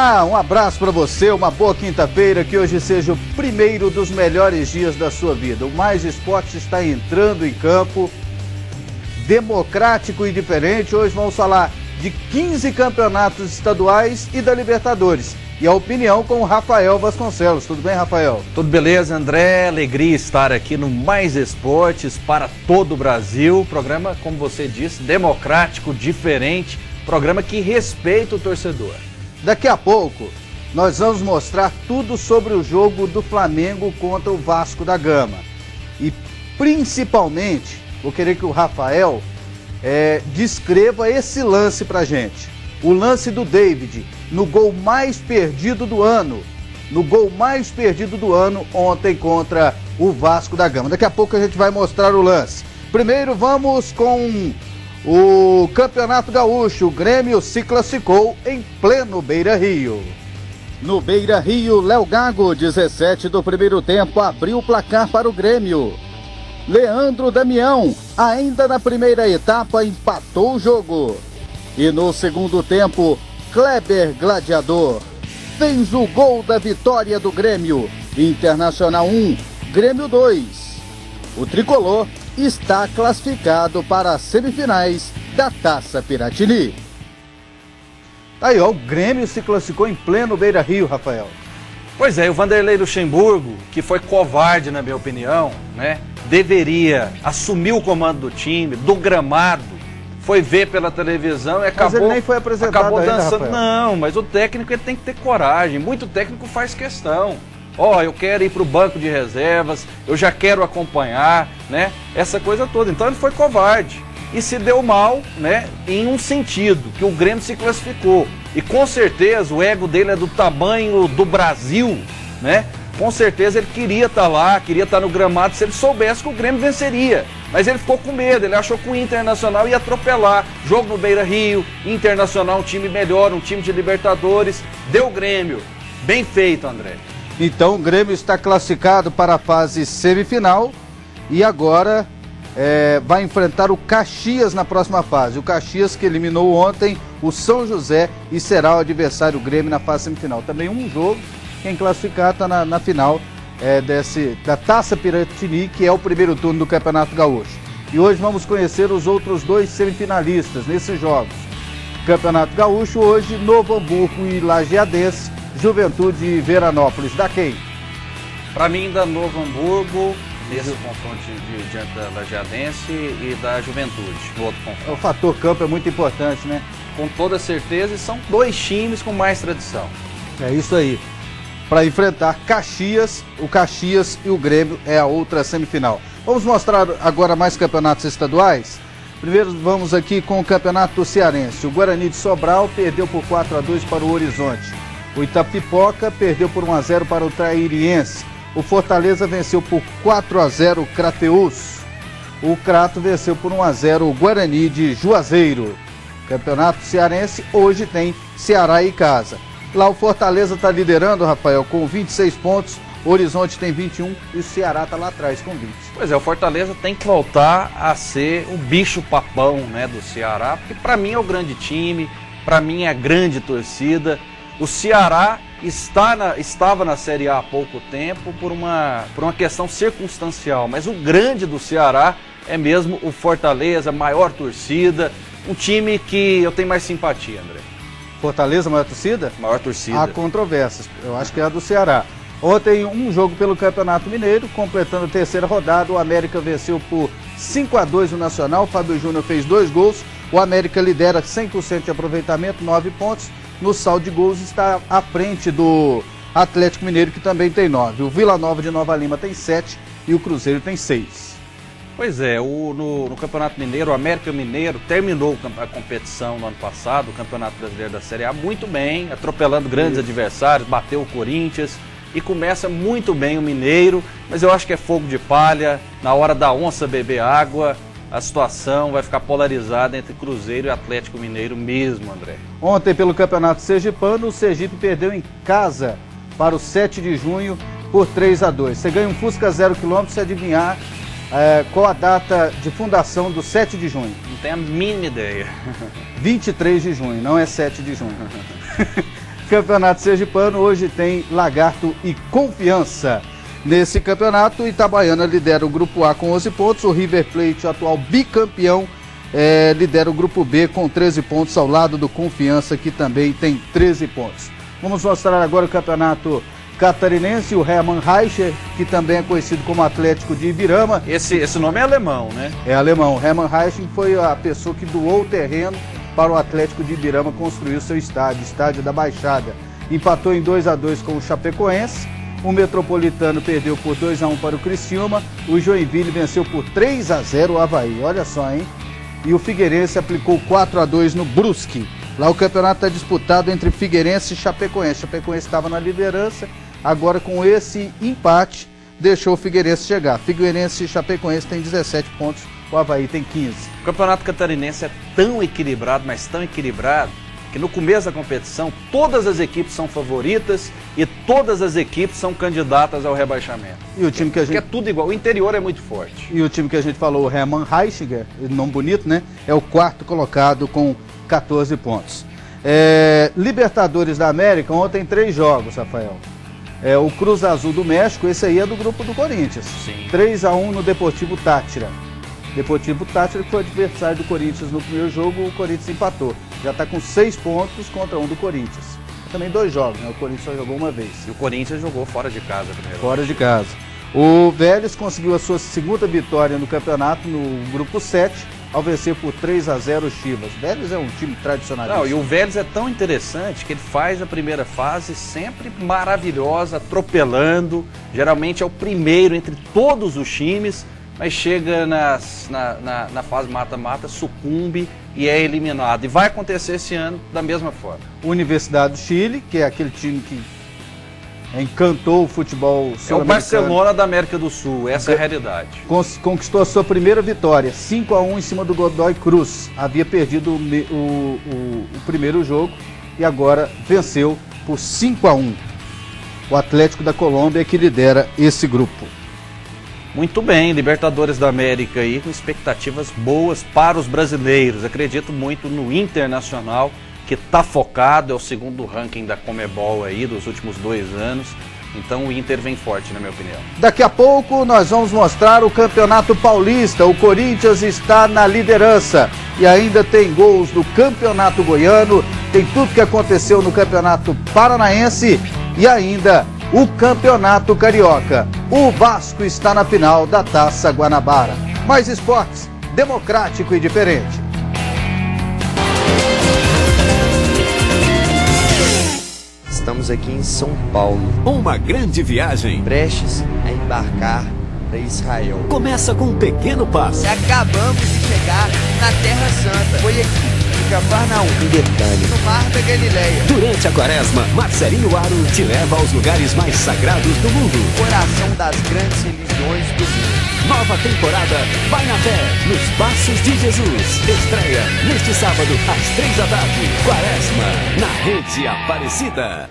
Olá, um abraço para você, uma boa quinta-feira, que hoje seja o primeiro dos melhores dias da sua vida. O Mais Esporte está entrando em campo, democrático e diferente. Hoje vamos falar de 15 campeonatos estaduais e da Libertadores. E a opinião com o Rafael Vasconcelos. Tudo bem, Rafael? Tudo beleza, André? Alegria estar aqui no Mais Esportes para todo o Brasil. Programa, como você disse, democrático, diferente. Programa que respeita o torcedor. Daqui a pouco, nós vamos mostrar tudo sobre o jogo do Flamengo contra o Vasco da Gama. E, principalmente, vou querer que o Rafael descreva esse lance pra gente. O lance do David, no gol mais perdido do ano. No gol mais perdido do ano, ontem contra o Vasco da Gama. Daqui a pouco a gente vai mostrar o lance. Primeiro, vamos com o Campeonato Gaúcho. O Grêmio se classificou em pleno Beira-Rio. No Beira-Rio, Léo Gago, 17 do primeiro tempo, abriu o placar para o Grêmio. Leandro Damião, ainda na primeira etapa, empatou o jogo. E no segundo tempo, Kleber Gladiador fez o gol da vitória do Grêmio. Internacional 1, Grêmio 2. O tricolor está classificado para as semifinais da Taça Piratini. Aí, ó, o Grêmio se classificou em pleno Beira-Rio, Rafael. Pois é, o Vanderlei Luxemburgo, que foi covarde na minha opinião, né? Deveria assumir o comando do time, do gramado, foi ver pela televisão e acabou... Mas ele nem foi apresentado acabou ainda, dançando. Rafael. Não, mas o técnico ele tem que ter coragem, muito técnico faz questão. Ó, eu quero ir para o banco de reservas, eu já quero acompanhar, né? Essa coisa toda. Então ele foi covarde e se deu mal, né? Em um sentido, que o Grêmio se classificou. E com certeza o ego dele é do tamanho do Brasil, né? Com certeza ele queria estar lá, queria estar no gramado se ele soubesse que o Grêmio venceria. Mas ele ficou com medo, ele achou que o Internacional ia atropelar. Jogo no Beira-Rio, Internacional um time melhor, um time de Libertadores. Deu Grêmio. Bem feito, André. Então o Grêmio está classificado para a fase semifinal e agora vai enfrentar o Caxias na próxima fase. O Caxias que eliminou ontem o São José e será o adversário do Grêmio na fase semifinal. Também um jogo, quem classificar está na final da Taça Piratini, que é o primeiro turno do Campeonato Gaúcho. E hoje vamos conhecer os outros dois semifinalistas nesses jogos. Campeonato Gaúcho hoje, Novo Hamburgo e Lajeadense, Juventude e Veranópolis. Da quem? Para mim, da Novo Hamburgo, nesse confronto diante da Lajeadense e da Juventude, no outro confronto. O fator campo é muito importante, né? Com toda certeza, e são dois times com mais tradição. É isso aí. Para enfrentar Caxias, o Caxias e o Grêmio é a outra semifinal. Vamos mostrar agora mais campeonatos estaduais? Primeiro vamos aqui com o Campeonato Cearense. O Guarani de Sobral perdeu por 4-2 para o Horizonte. O Itapipoca perdeu por 1-0 para o Trairiense. O Fortaleza venceu por 4-0 o Crateús. O Crato venceu por 1-0 o Guarani de Juazeiro. Campeonato Cearense hoje tem Ceará e Casa. Lá o Fortaleza está liderando, Rafael, com 26 pontos. O Horizonte tem 21 e o Ceará está lá atrás com 20. Pois é, o Fortaleza tem que voltar a ser o bicho papão, né, do Ceará, porque para mim é o grande time, para mim é a grande torcida. O Ceará estava na Série A há pouco tempo por uma questão circunstancial, mas o grande do Ceará é mesmo o Fortaleza, maior torcida, um time que eu tenho mais simpatia, André. Fortaleza, maior torcida? Maior torcida. Há controvérsias, eu acho que é a do Ceará. Ontem um jogo pelo Campeonato Mineiro, completando a terceira rodada, o América venceu por 5-2 o Nacional, o Fábio Júnior fez 2 gols, o América lidera 100% de aproveitamento, 9 pontos, no saldo de gols está à frente do Atlético Mineiro, que também tem 9. O Vila Nova de Nova Lima tem 7 e o Cruzeiro tem 6. Pois é, no Campeonato Mineiro, o América Mineiro terminou a competição no ano passado, o Campeonato Brasileiro da Série A, muito bem, atropelando grandes adversários, bateu o Corinthians e começa muito bem o Mineiro, mas eu acho que é fogo de palha, na hora da onça beber água, a situação vai ficar polarizada entre Cruzeiro e Atlético Mineiro mesmo, André. Ontem, pelo Campeonato Sergipano, o Sergipe perdeu em casa para o 7 de junho por 3-2. Você ganha um Fusca 0 km se adivinhar qual a data de fundação do 7 de junho. Não tenho a mínima ideia. 23 de junho, não é 7 de junho. Campeonato Sergipano, hoje tem Lagarto e Confiança. Nesse campeonato, Itabaiana lidera o Grupo A com 11 pontos, o River Plate, atual bicampeão, lidera o Grupo B com 13 pontos, ao lado do Confiança, que também tem 13 pontos. Vamos mostrar agora o campeonato catarinense, o Hermann Reicher, que também é conhecido como Atlético de Ibirama. Esse nome é alemão, né? É alemão. Hermann Reicher foi a pessoa que doou o terreno para o Atlético de Ibirama construir o seu estádio da Baixada. Empatou em 2-2 com o Chapecoense. O Metropolitano perdeu por 2-1 para o Criciúma. O Joinville venceu por 3-0 o Avaí. Olha só, hein? E o Figueirense aplicou 4-2 no Brusque. Lá o campeonato está disputado entre Figueirense e Chapecoense. Chapecoense estava na liderança. Agora, com esse empate, deixou o Figueirense chegar. Figueirense e Chapecoense têm 17 pontos. O Avaí tem 15. O campeonato catarinense é tão equilibrado, mas tão equilibrado, que no começo da competição todas as equipes são favoritas e todas as equipes são candidatas ao rebaixamento. E o time que a gente... é tudo igual, o interior é muito forte. E o time que a gente falou, o Hermann Reichiger, nome bonito, né? É o quarto colocado com 14 pontos. Libertadores da América, ontem 3 jogos, Rafael. O Cruz Azul do México, esse aí é do grupo do Corinthians. Sim. 3-1 no Deportivo Táchira. Deportivo Táchira, que foi adversário do Corinthians no primeiro jogo, o Corinthians empatou. Já está com 6 pontos contra 1 do Corinthians. Também 2 jogos, né? O Corinthians só jogou uma vez. E o Corinthians jogou fora de casa primeiro. Fora de casa. O Vélez conseguiu a sua segunda vitória no campeonato, no grupo 7, ao vencer por 3-0 o Chivas. O Vélez é um time tradicionalista. Não, e o Vélez é tão interessante que ele faz a primeira fase sempre maravilhosa, atropelando. Geralmente é o primeiro entre todos os times, mas chega na fase mata-mata, sucumbe e é eliminado. E vai acontecer esse ano da mesma forma. Universidade do Chile, que é aquele time que encantou o futebol sul-americano. É o Barcelona da América do Sul, essa é a realidade. Conquistou a sua primeira vitória, 5-1 em cima do Godoy Cruz. Havia perdido o primeiro jogo e agora venceu por 5-1. O Atlético da Colômbia que lidera esse grupo. Muito bem, Libertadores da América aí, com expectativas boas para os brasileiros. Acredito muito no Internacional, que está focado, é o segundo ranking da Conmebol aí dos últimos 2 anos. Então o Inter vem forte, na minha opinião. Daqui a pouco nós vamos mostrar o Campeonato Paulista. O Corinthians está na liderança e ainda tem gols do Campeonato Goiano. Tem tudo que aconteceu no Campeonato Paranaense e ainda o Campeonato Carioca. O Vasco está na final da Taça Guanabara. Mais esportes, democrático e diferente. Estamos aqui em São Paulo. Uma grande viagem. Prestes a embarcar para Israel. Começa com um pequeno passo. Acabamos de chegar na Terra Santa. Foi aqui. Cafarnaum, em Betânia, no Mar da Galileia. Durante a quaresma, Marcelinho Aro te leva aos lugares mais sagrados do mundo. Coração das grandes religiões do mundo. Nova temporada Vai na Fé, nos Passos de Jesus. Estreia neste sábado, às 3 da tarde. Quaresma, na Rede Aparecida.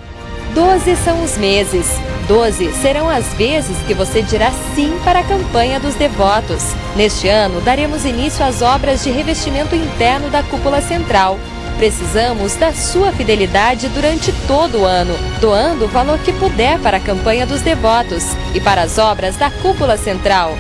12 são os meses. 12 serão as vezes que você dirá sim para a campanha dos devotos. Neste ano, daremos início às obras de revestimento interno da cúpula central. Precisamos da sua fidelidade durante todo o ano, doando o valor que puder para a campanha dos devotos e para as obras da cúpula central.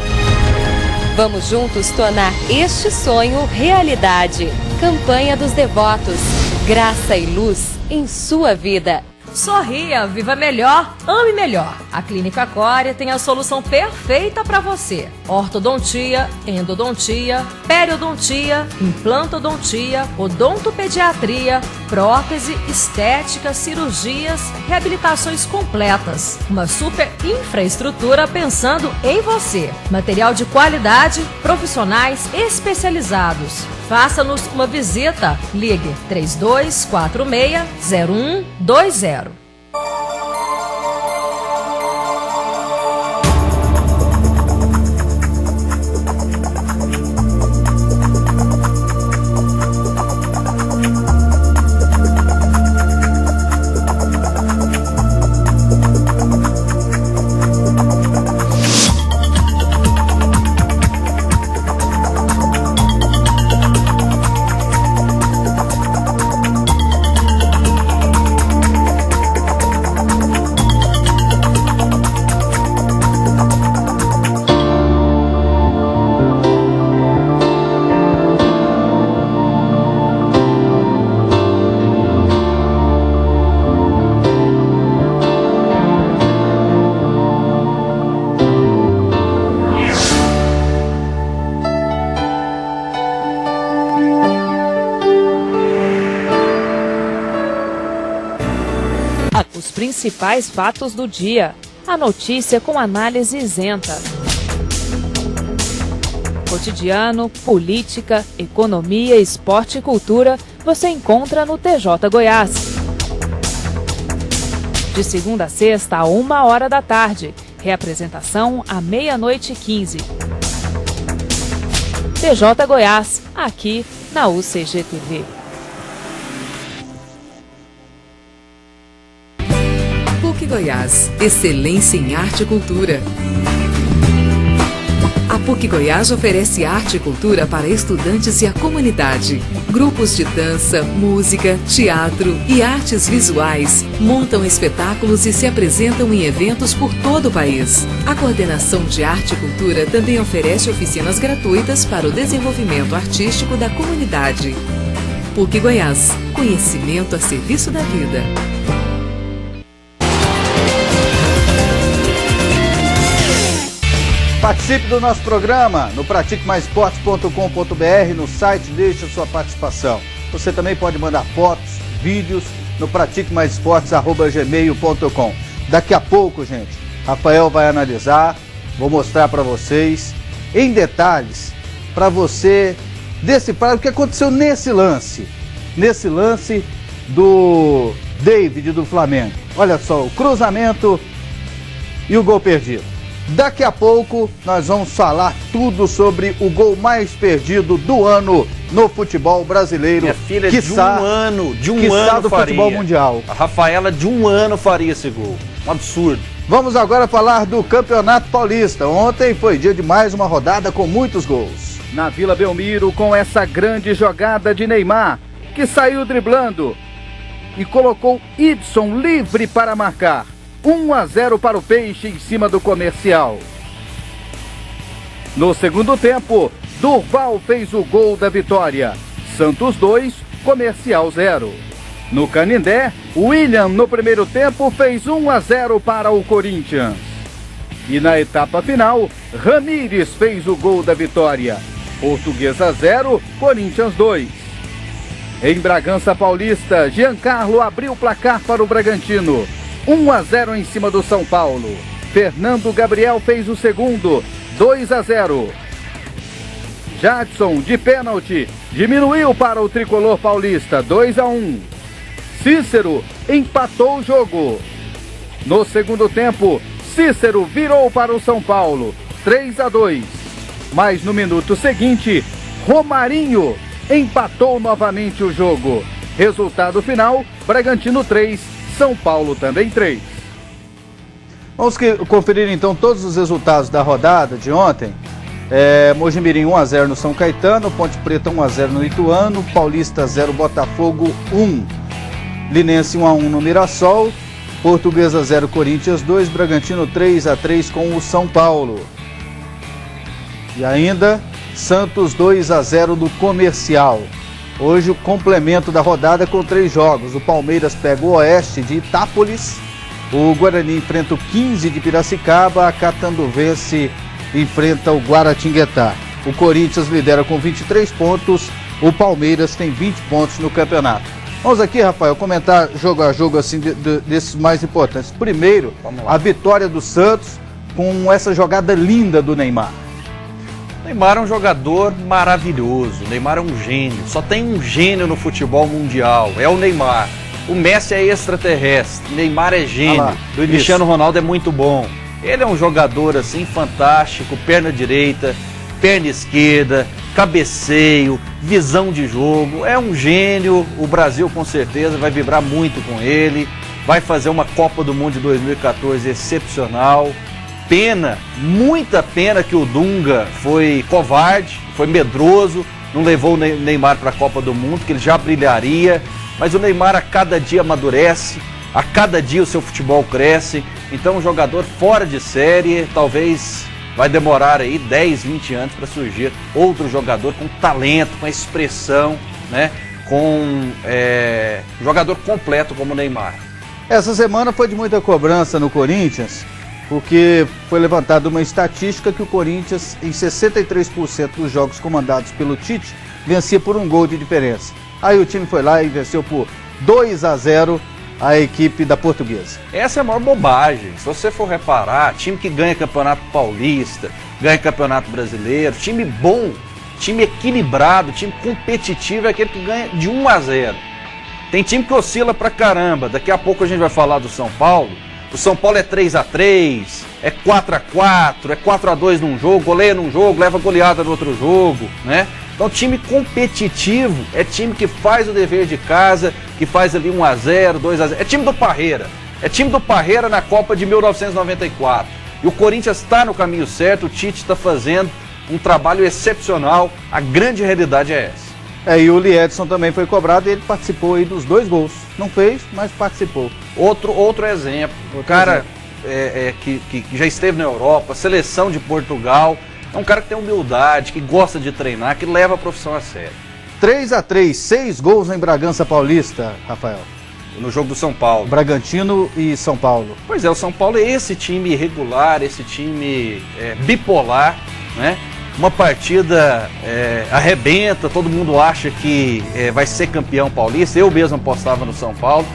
Vamos juntos tornar este sonho realidade. Campanha dos Devotos. Graça e luz em sua vida. Sorria, viva melhor, ame melhor. A Clínica Córea tem a solução perfeita para você. Ortodontia, endodontia, periodontia, implantodontia, odontopediatria, prótese, estética, cirurgias, reabilitações completas. Uma super infraestrutura pensando em você. Material de qualidade, profissionais especializados. Faça-nos uma visita. Ligue 3246-0120. principais fatos do dia. A notícia com análise isenta. Cotidiano, política, economia, esporte e cultura você encontra no TJ Goiás. De segunda a sexta, a 1h da tarde. Reapresentação à 00h15. TJ Goiás, aqui na UCG TV. PUC Goiás, excelência em arte e cultura. A PUC Goiás oferece arte e cultura para estudantes e a comunidade. Grupos de dança, música, teatro e artes visuais montam espetáculos e se apresentam em eventos por todo o país. A coordenação de arte e cultura também oferece oficinas gratuitas para o desenvolvimento artístico da comunidade. PUC Goiás, conhecimento a serviço da vida. Participe do nosso programa no pratiquemaisesportes.com.br, no site, deixe a sua participação. Você também pode mandar fotos, vídeos no pratiquemaisesportes@gmail.com. Daqui a pouco, gente, Rafael vai analisar, vou mostrar para vocês em detalhes, para você decifrar o que aconteceu nesse lance do David do Flamengo. Olha só, o cruzamento e o gol perdido. Daqui a pouco nós vamos falar tudo sobre o gol mais perdido do ano no futebol brasileiro. Minha filha, de um ano do faria. Futebol mundial. A Rafaela de um ano faria esse gol. Um absurdo. Vamos agora falar do Campeonato Paulista. Ontem foi dia de mais uma rodada com muitos gols. Na Vila Belmiro, com essa grande jogada de Neymar, que saiu driblando e colocou Ibson livre para marcar. 1-0 para o Peixe em cima do Comercial. No segundo tempo, Durval fez o gol da vitória. Santos 2, Comercial 0. No Canindé, William no primeiro tempo fez 1-0 para o Corinthians. E na etapa final, Ramírez fez o gol da vitória. Portuguesa 0, Corinthians 2. Em Bragança Paulista, Giancarlo abriu o placar para o Bragantino. 1-0 em cima do São Paulo. Fernando Gabriel fez o segundo, 2-0. Jadson, de pênalti, diminuiu para o tricolor paulista, 2-1. Cícero empatou o jogo. No segundo tempo, Cícero virou para o São Paulo, 3-2. Mas no minuto seguinte, Romarinho empatou novamente o jogo. Resultado final, Bragantino 3, São Paulo também 3. Vamos conferir então todos os resultados da rodada de ontem. Mojimirim 1-0 no São Caetano, Ponte Preta 1-0 no Ituano, Paulista 0, Botafogo 1, Linense 1-1 no Mirassol, Portuguesa 0, Corinthians 2, Bragantino 3-3 com o São Paulo. E ainda Santos 2-0 no Comercial. Hoje o complemento da rodada com 3 jogos. O Palmeiras pega o Oeste de Itápolis, o Guarani enfrenta o 15 de Piracicaba, a Catanduvense enfrenta o Guaratinguetá. O Corinthians lidera com 23 pontos, o Palmeiras tem 20 pontos no campeonato. Vamos aqui, Rafael, comentar jogo a jogo assim desses mais importantes. Primeiro, a vitória do Santos com essa jogada linda do Neymar. Neymar é um jogador maravilhoso, Neymar é um gênio, só tem um gênio no futebol mundial, é o Neymar. O Messi é extraterrestre, Neymar é gênio, o Cristiano Ronaldo é muito bom. Ele é um jogador assim fantástico, perna direita, perna esquerda, cabeceio, visão de jogo, é um gênio. O Brasil com certeza vai vibrar muito com ele, vai fazer uma Copa do Mundo de 2014 excepcional. Pena, muita pena que o Dunga foi covarde, foi medroso, não levou o Neymar para a Copa do Mundo, que ele já brilharia, mas o Neymar a cada dia amadurece, a cada dia o seu futebol cresce, então um jogador fora de série, talvez vai demorar aí 10, 20 anos para surgir outro jogador com talento, com expressão, né, com jogador completo como o Neymar. Essa semana foi de muita cobrança no Corinthians, porque foi levantada uma estatística que o Corinthians, em 63% dos jogos comandados pelo Tite, vencia por um gol de diferença. Aí o time foi lá e venceu por 2-0 a equipe da Portuguesa. Essa é a maior bobagem. Se você for reparar, time que ganha campeonato paulista, ganha campeonato brasileiro, time bom, time equilibrado, time competitivo é aquele que ganha de 1-0. Tem time que oscila pra caramba. Daqui a pouco a gente vai falar do São Paulo. O São Paulo é 3-3, é 4-4, é 4-2 num jogo, goleia num jogo, leva goleada no outro jogo, né? Então time competitivo é time que faz o dever de casa, que faz ali 1-0, 2-0. É time do Parreira. É time do Parreira na Copa de 1994. E o Corinthians está no caminho certo, o Tite está fazendo um trabalho excepcional. A grande realidade é essa. E o Liedson também foi cobrado e ele participou aí dos 2 gols. Não fez, mas participou. Outro exemplo. O cara que já esteve na Europa, seleção de Portugal. É um cara que tem humildade, que gosta de treinar, que leva a profissão a sério. 3-3, 6 gols em Bragança Paulista, Rafael. No jogo do São Paulo. Bragantino e São Paulo. Pois é, o São Paulo é esse time irregular, esse time bipolar, né? Uma partida arrebenta, todo mundo acha que vai ser campeão paulista. Eu mesmo apostava no São Paulo,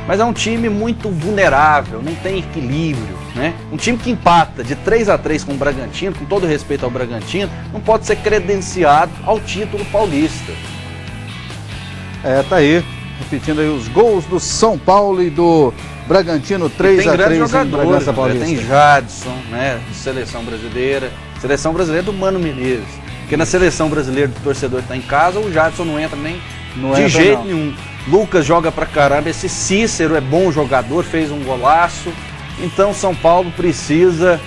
mas é um time muito vulnerável, não tem equilíbrio, né? Um time que empata de 3-3 com o Bragantino, com todo respeito ao Bragantino, não pode ser credenciado ao título paulista. Tá aí, repetindo aí os gols do São Paulo e do Bragantino, 3-3 em Bragança Paulista. Tem Jadson, né, de seleção brasileira. Seleção brasileira do Mano Menezes. Porque na seleção brasileira do torcedor que tá em casa, o Jadson não entra nem de jeito nenhum. Lucas joga pra caramba. Esse Cícero é bom jogador, fez um golaço. Então São Paulo precisa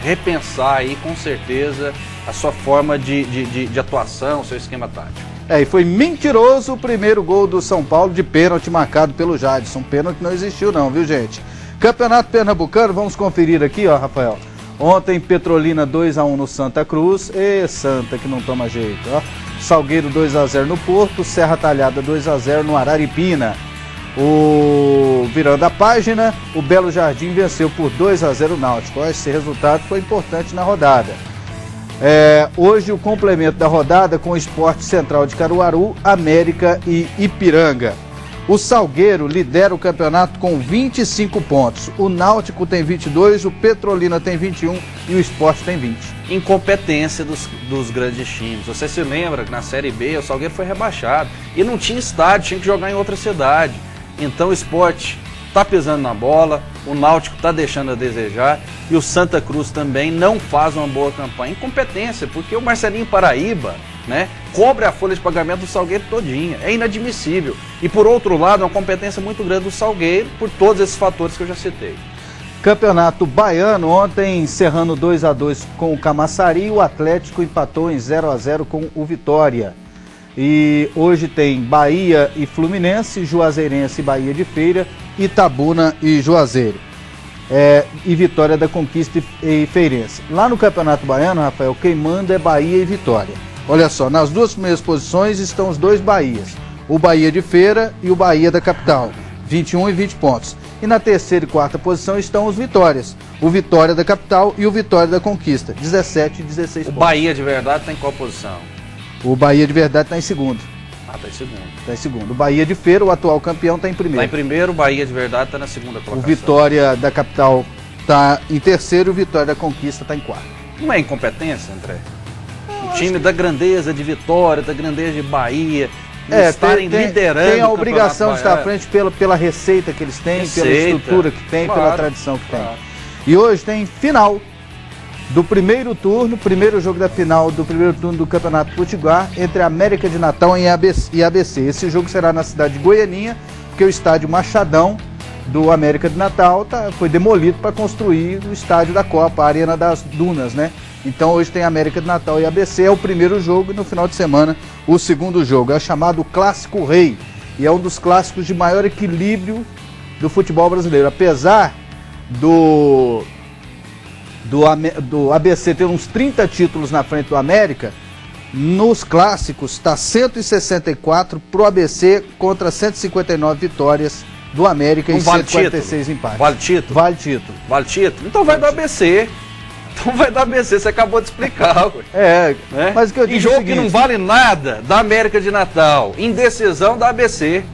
repensar aí com certeza a sua forma de atuação, o seu esquema tático. E foi mentiroso o primeiro gol do São Paulo de pênalti marcado pelo Jadson. Pênalti não existiu não, viu gente? Campeonato Pernambucano, vamos conferir aqui, ó, Rafael. Ontem, Petrolina 2-1 no Santa Cruz. Santa que não toma jeito, ó. Salgueiro 2-0 no Porto. Serra Talhada 2-0 no Araripina. Virando a página, o Belo Jardim venceu por 2-0 o Náutico. Esse resultado foi importante na rodada. Hoje o complemento da rodada com o Esporte Central de Caruaru, América e Ipiranga. O Salgueiro lidera o campeonato com 25 pontos. O Náutico tem 22, o Petrolina tem 21 e o Sport tem 20. Incompetência dos grandes times. Você se lembra que na Série B o Salgueiro foi rebaixado e não tinha estádio, tinha que jogar em outra cidade. Então o Sport está pisando na bola, o Náutico está deixando a desejar e o Santa Cruz também não faz uma boa campanha. Incompetência, porque o Marcelinho Paraíba, né, cobre a folha de pagamento do Salgueiro todinha. É inadmissível. E por outro lado, uma competência muito grande do Salgueiro por todos esses fatores que eu já citei. Campeonato Baiano, ontem encerrando 2-2 com o Camaçari, o Atlético empatou em 0-0 com o Vitória. E hoje tem Bahia e Fluminense, Juazeirense e Bahia de Feira, Itabuna e Juazeiro. E Vitória da Conquista e Feirense. Lá no Campeonato Baiano, Rafael, quem manda é Bahia e Vitória. Olha só, nas 2 primeiras posições estão os 2 Bahias, o Bahia de Feira e o Bahia da Capital, 21 e 20 pontos. E na 3ª e 4ª posição estão os Vitórias, o Vitória da Capital e o Vitória da Conquista, 17 e 16 pontos. O Bahia de Verdade está em qual posição? O Bahia de Verdade está em segundo. Está em segundo. Está em segundo. O Bahia de Feira, o atual campeão, está em primeiro. Está em primeiro, o Bahia de Verdade está na segunda colocação. O Vitória da Capital está em terceiro e o Vitória da Conquista está em 4º. Não é incompetência, André? O time da grandeza de Vitória, da grandeza de Bahia, estarem liderando. Tem a obrigação de estar à frente pela receita que eles têm, pela estrutura que tem, pela tradição que tem. E hoje tem final do primeiro jogo da final do primeiro turno do Campeonato Potiguar entre a América de Natal e ABC. Esse jogo será na cidade de Goianinha, porque o estádio Machadão do América de Natal foi demolido para construir o estádio da Copa, a Arena das Dunas, né? Então hoje tem América de Natal e ABC, é o primeiro jogo, e no final de semana o segundo jogo. É chamado Clássico Rei e é um dos clássicos de maior equilíbrio do futebol brasileiro. Apesar do ABC ter uns 30 títulos na frente do América, nos clássicos está 164 pro ABC contra 159 vitórias do América e 146 empates. Vale título? Vale título. Vale título? Então vai do ABC. Então vai dar ABC, você acabou de explicar. Né? Mas o que eu digo em jogo é o seguinte, que não vale nada, da América de Natal. Indecisão da ABC.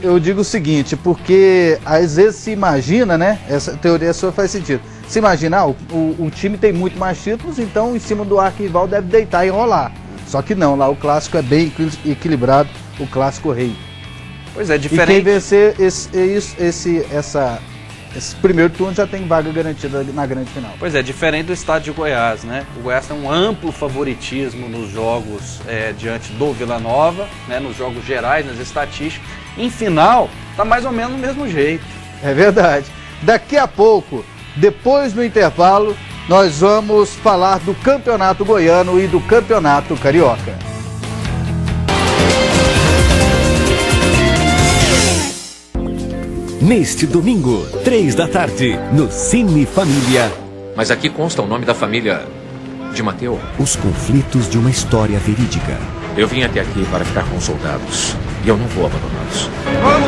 Eu digo o seguinte, porque às vezes se imagina, né? Essa teoria sua faz sentido. Se imagina, o time tem muito mais títulos, então em cima do arquirrival deve deitar e enrolar. Só que não, lá o clássico é bem equilibrado, o clássico rei. Pois é, diferente. E quem vencer esse primeiro turno já tem vaga garantida na grande final. Pois é, diferente do estado de Goiás, né? O Goiás tem um amplo favoritismo nos jogos diante do Vila Nova, né? Nos jogos gerais, nas estatísticas. Em final, tá mais ou menos do mesmo jeito. É verdade. Daqui a pouco, depois do intervalo, nós vamos falar do Campeonato Goiano e do Campeonato Carioca. Neste domingo, 3 da tarde, no Cine Família. Mas aqui consta o nome da família de Mateu. Os conflitos de uma história verídica. Eu vim até aqui para ficar com os soldados e eu não vou abandoná-los.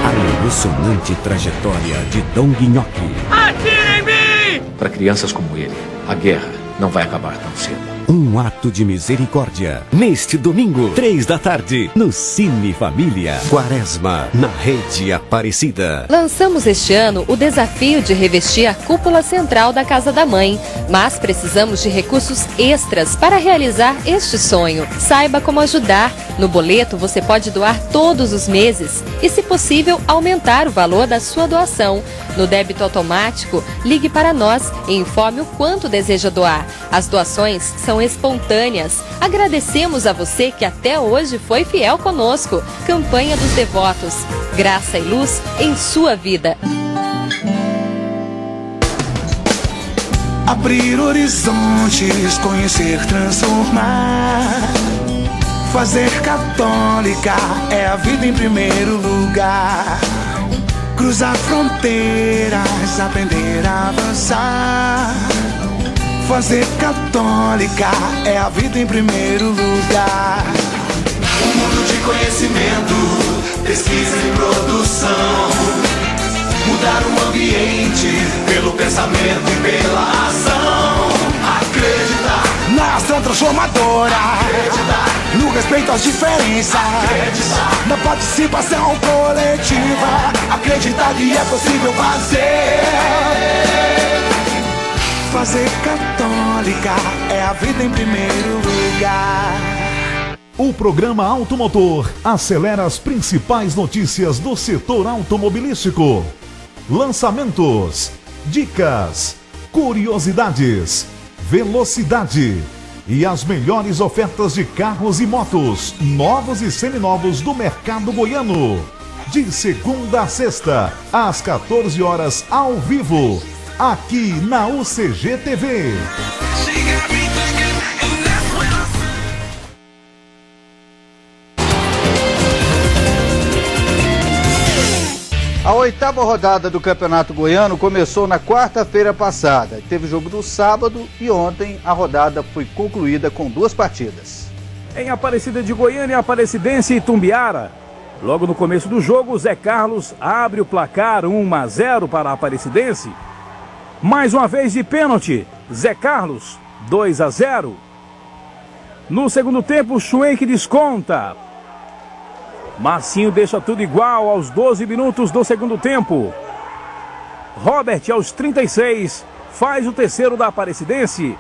A emocionante trajetória de Dom Guinhoque. Atira em mim! Para crianças como ele, a guerra não vai acabar tão cedo. Um ato de misericórdia. Neste domingo, 3 da tarde, no Cine Família. Quaresma, na Rede Aparecida. Lançamos este ano o desafio de revestir a cúpula central da Casa da Mãe, mas precisamos de recursos extras para realizar este sonho. Saiba como ajudar. No boleto você pode doar todos os meses e, se possível, aumentar o valor da sua doação. No débito automático, ligue para nós e informe o quanto deseja doar. As doações são espontâneas. Agradecemos a você que até hoje foi fiel conosco. Campanha dos Devotos. Graça e luz em sua vida. Abrir horizontes, conhecer, transformar. Fazer católica é a vida em primeiro lugar. Cruzar fronteiras, aprender a avançar. Fazer católica é a vida em primeiro lugar. Um mundo de conhecimento, pesquisa e produção. Mudar o ambiente pelo pensamento e pela ação. Acreditar na ação transformadora. Acreditar no respeito às diferenças. Acreditar na participação coletiva. Acreditar que é possível fazer. Fazer católica é a vida em primeiro lugar. O programa Automotor acelera as principais notícias do setor automobilístico. Lançamentos, dicas, curiosidades, velocidade e as melhores ofertas de carros e motos, novos e seminovos do mercado goiano. De segunda a sexta, às 14 horas ao vivo. Aqui na UCG TV. A 8ª rodada do Campeonato Goiano começou na quarta-feira passada. Teve jogo no sábado e ontem a rodada foi concluída com 2 partidas. Em Aparecida de Goiânia, Aparecidense e Tumbiara. Logo no começo do jogo, Zé Carlos abre o placar 1-0 para a Aparecidense. Mais uma vez de pênalti, Zé Carlos, 2-0. No segundo tempo, Schwenk desconta. Marcinho deixa tudo igual aos 12 minutos do segundo tempo. Robert, aos 36, faz o terceiro da Aparecidense.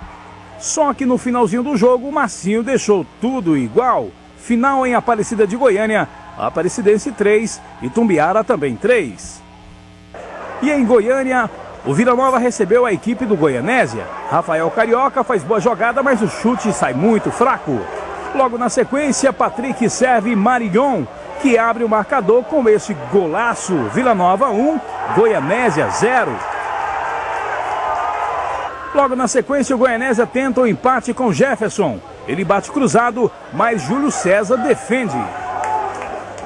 Só que no finalzinho do jogo, Marcinho deixou tudo igual. Final em Aparecida de Goiânia, Aparecidense 3 e Tumbiara também 3. E em Goiânia, o Vila Nova recebeu a equipe do Goianésia. Rafael Carioca faz boa jogada, mas o chute sai muito fraco. Logo na sequência, Patrick serve Marigon, que abre o marcador com esse golaço. Vila Nova 1, Goianésia 0. Logo na sequência, o Goianésia tenta o empate com Jefferson. Ele bate cruzado, mas Júlio César defende.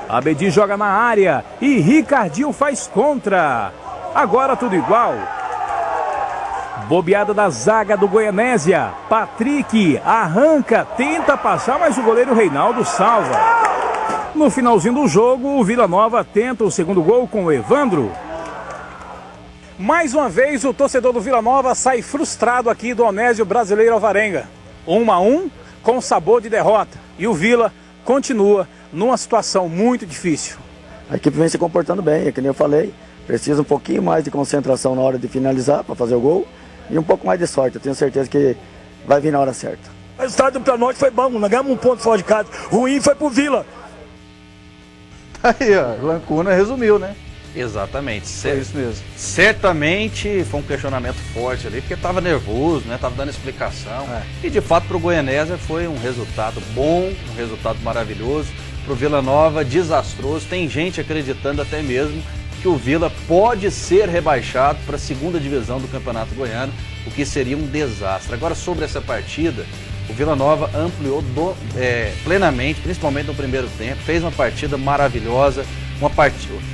Abedi joga na área e Ricardinho faz contra. Agora tudo igual. Bobeada da zaga do Goianésia. Patrick arranca, tenta passar, mas o goleiro Reinaldo salva. No finalzinho do jogo, o Vila Nova tenta o segundo gol com o Evandro. Mais uma vez, o torcedor do Vila Nova sai frustrado aqui do Onésio Brasileiro Alvarenga. 1-1 com sabor de derrota. E o Vila continua numa situação muito difícil. A equipe vem se comportando bem, é que nem eu falei. Precisa um pouquinho mais de concentração na hora de finalizar para fazer o gol. E um pouco mais de sorte. Eu tenho certeza que vai vir na hora certa. O resultado para nós foi bom. Nós ganhamos um ponto fora de casa. Ruim foi pro Vila. Aí, ó, Lancuna resumiu, né? Exatamente. É isso mesmo. Certamente foi um questionamento forte ali, porque estava nervoso, né? Tava dando explicação. E de fato para o Goianésia foi um resultado bom, um resultado maravilhoso. Para o Vila Nova, desastroso. Tem gente acreditando até mesmo que o Vila pode ser rebaixado para a segunda divisão do Campeonato Goiano, o que seria um desastre. Agora, sobre essa partida, o Vila Nova ampliou plenamente, principalmente no primeiro tempo, fez uma partida maravilhosa.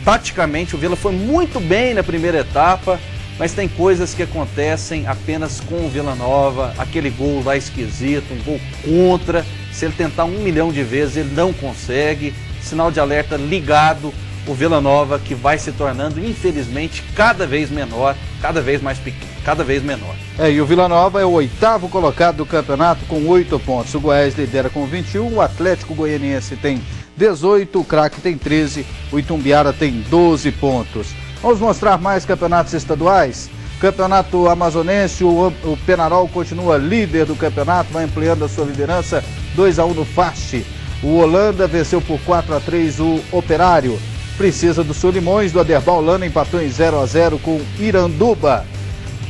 Taticamente, o Vila foi muito bem na primeira etapa, mas tem coisas que acontecem apenas com o Vila Nova. Aquele gol lá esquisito, um gol contra. Se ele tentar 1 milhão de vezes, ele não consegue. Sinal de alerta ligado. O Vila Nova que vai se tornando, infelizmente, cada vez menor, cada vez mais pequeno, cada vez menor. E o Vila Nova é o 8º colocado do campeonato com 8 pontos. O Goiás lidera com 21, o Atlético Goianiense tem 18, o Craque tem 13, o Itumbiara tem 12 pontos. Vamos mostrar mais campeonatos estaduais. Campeonato Amazonense, o Penarol continua líder do campeonato, vai ampliando a sua liderança, 2-1 no Fast. O Holanda venceu por 4-3 o Operário. Precisa do Solimões, do Aderbal Holanda empatou em 0-0 com Iranduba.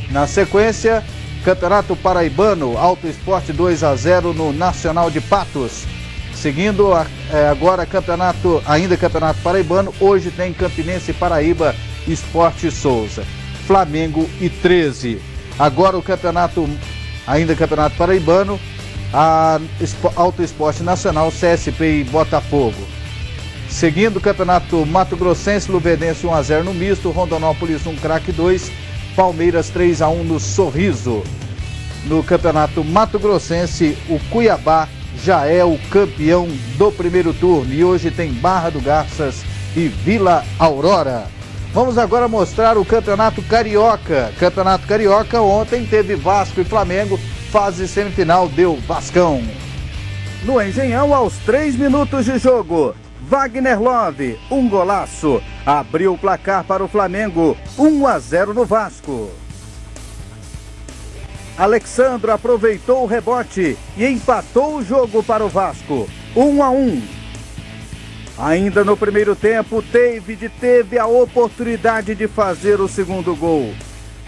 Na sequência, Campeonato Paraibano, Alto Esporte 2-0 no Nacional de Patos. Seguindo agora Campeonato Paraibano, hoje tem Campinense Paraíba, Esporte Souza. Flamengo e 13. Agora o Campeonato Paraibano, Alto Esporte Nacional, CSP e Botafogo. Seguindo o Campeonato Mato Grossense, Luverdense 1-0 no misto, Rondonópolis 1, Craque 2, Palmeiras 3-1 no Sorriso. No Campeonato Mato Grossense, o Cuiabá já é o campeão do primeiro turno e hoje tem Barra do Garças e Vila Aurora. Vamos agora mostrar o Campeonato Carioca. Campeonato Carioca, ontem teve Vasco e Flamengo, fase semifinal deu Vascão. No Engenhão, aos 3 minutos de jogo, Wagner Love, um golaço, abriu o placar para o Flamengo, 1-0 no Vasco. Alexandro aproveitou o rebote e empatou o jogo para o Vasco, 1-1. Ainda no primeiro tempo, David teve a oportunidade de fazer o segundo gol,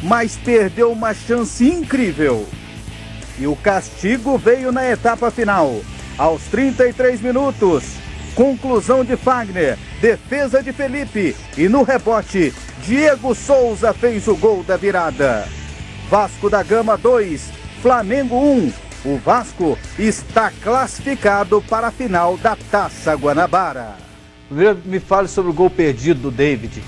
mas perdeu uma chance incrível. E o castigo veio na etapa final, aos 33 minutos. Conclusão de Fagner, defesa de Felipe e no rebote, Diego Souza fez o gol da virada. Vasco da Gama 2, Flamengo 1. O Vasco está classificado para a final da Taça Guanabara. Me fale sobre o gol perdido do David.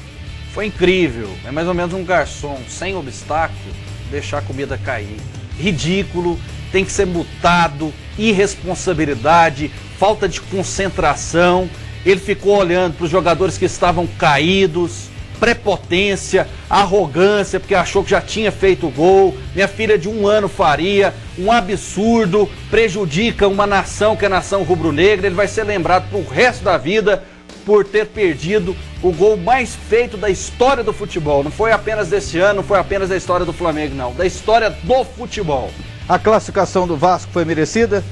Foi incrível, é mais ou menos um garçom sem obstáculo deixar a comida cair. Ridículo, tem que ser multado, irresponsabilidade, falta de concentração. Ele ficou olhando para os jogadores que estavam caídos, prepotência, arrogância, porque achou que já tinha feito o gol. Minha filha de 1 ano faria, um absurdo, prejudica uma nação que é a nação rubro-negra. Ele vai ser lembrado pro resto da vida por ter perdido o gol mais feito da história do futebol. Não foi apenas desse ano, não foi apenas da história do Flamengo, não, da história do futebol. A classificação do Vasco foi merecida?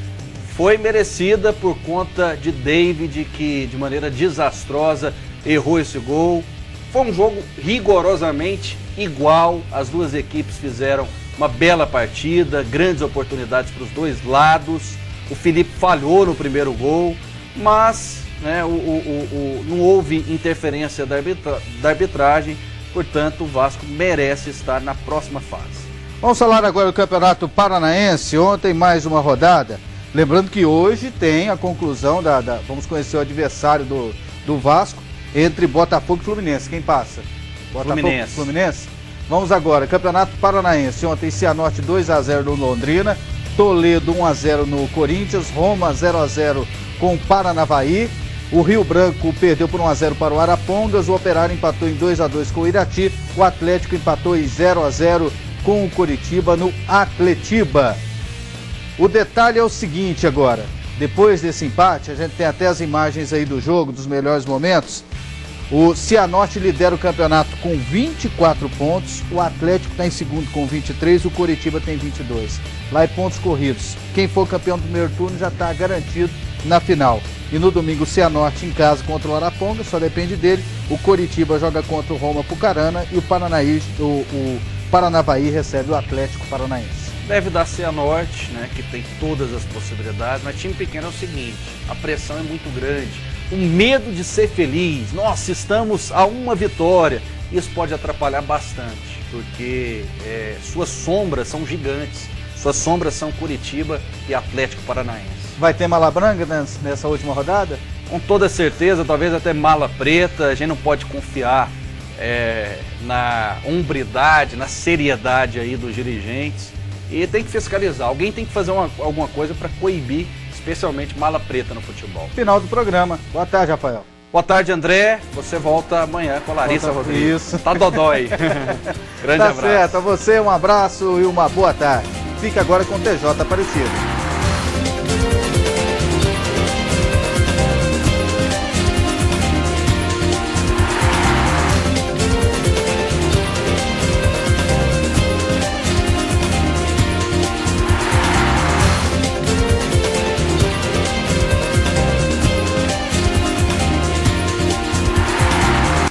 Foi merecida por conta de David, que de maneira desastrosa errou esse gol. Foi um jogo rigorosamente igual, as duas equipes fizeram uma bela partida, grandes oportunidades para os dois lados. O Felipe falhou no primeiro gol, mas né, não houve interferência da arbitragem, portanto o Vasco merece estar na próxima fase. Vamos falar agora do Campeonato Paranaense, ontem mais uma rodada. Lembrando que hoje tem a conclusão vamos conhecer o adversário do Vasco, entre Botafogo e Fluminense. Quem passa? Botafogo e Fluminense? Vamos agora, Campeonato Paranaense. Ontem Cianorte 2-0 no Londrina, Toledo 1-0 no Corinthians, Roma 0-0 com o Paranavaí, O Rio Branco perdeu por 1-0 para o Arapongas, o Operário empatou em 2-2 com o Irati, o Atlético empatou em 0-0 com o Coritiba no Atletiba. O detalhe é o seguinte agora, depois desse empate, a gente tem até as imagens aí do jogo, dos melhores momentos. O Cianorte lidera o campeonato com 24 pontos, o Atlético está em segundo com 23, o Coritiba tem 22. Lá é pontos corridos. Quem for campeão do primeiro turno já está garantido na final. E no domingo o Cianorte em casa contra o Araponga, só depende dele. O Coritiba joga contra o Roma Pucarana e o Paranavaí recebe o Atlético Paranaense. Deve dar Cianorte, né, que tem todas as possibilidades, mas time pequeno é o seguinte, a pressão é muito grande, o medo de ser feliz, nossa, estamos a uma vitória, isso pode atrapalhar bastante, porque suas sombras são gigantes, suas sombras são Coritiba e Atlético Paranaense. Vai ter mala branca nessa última rodada? Com toda certeza, talvez até mala preta, a gente não pode confiar na hombridade, na seriedade aí dos dirigentes. E tem que fiscalizar, alguém tem que fazer alguma coisa para coibir, especialmente mala preta no futebol. Final do programa. Boa tarde, Rafael. Boa tarde, André. Você volta amanhã com a Larissa Rodrigues. Isso. Tá dodói. Grande abraço. Tá certo. A você um abraço e uma boa tarde. Fica agora com o TJ Aparecido.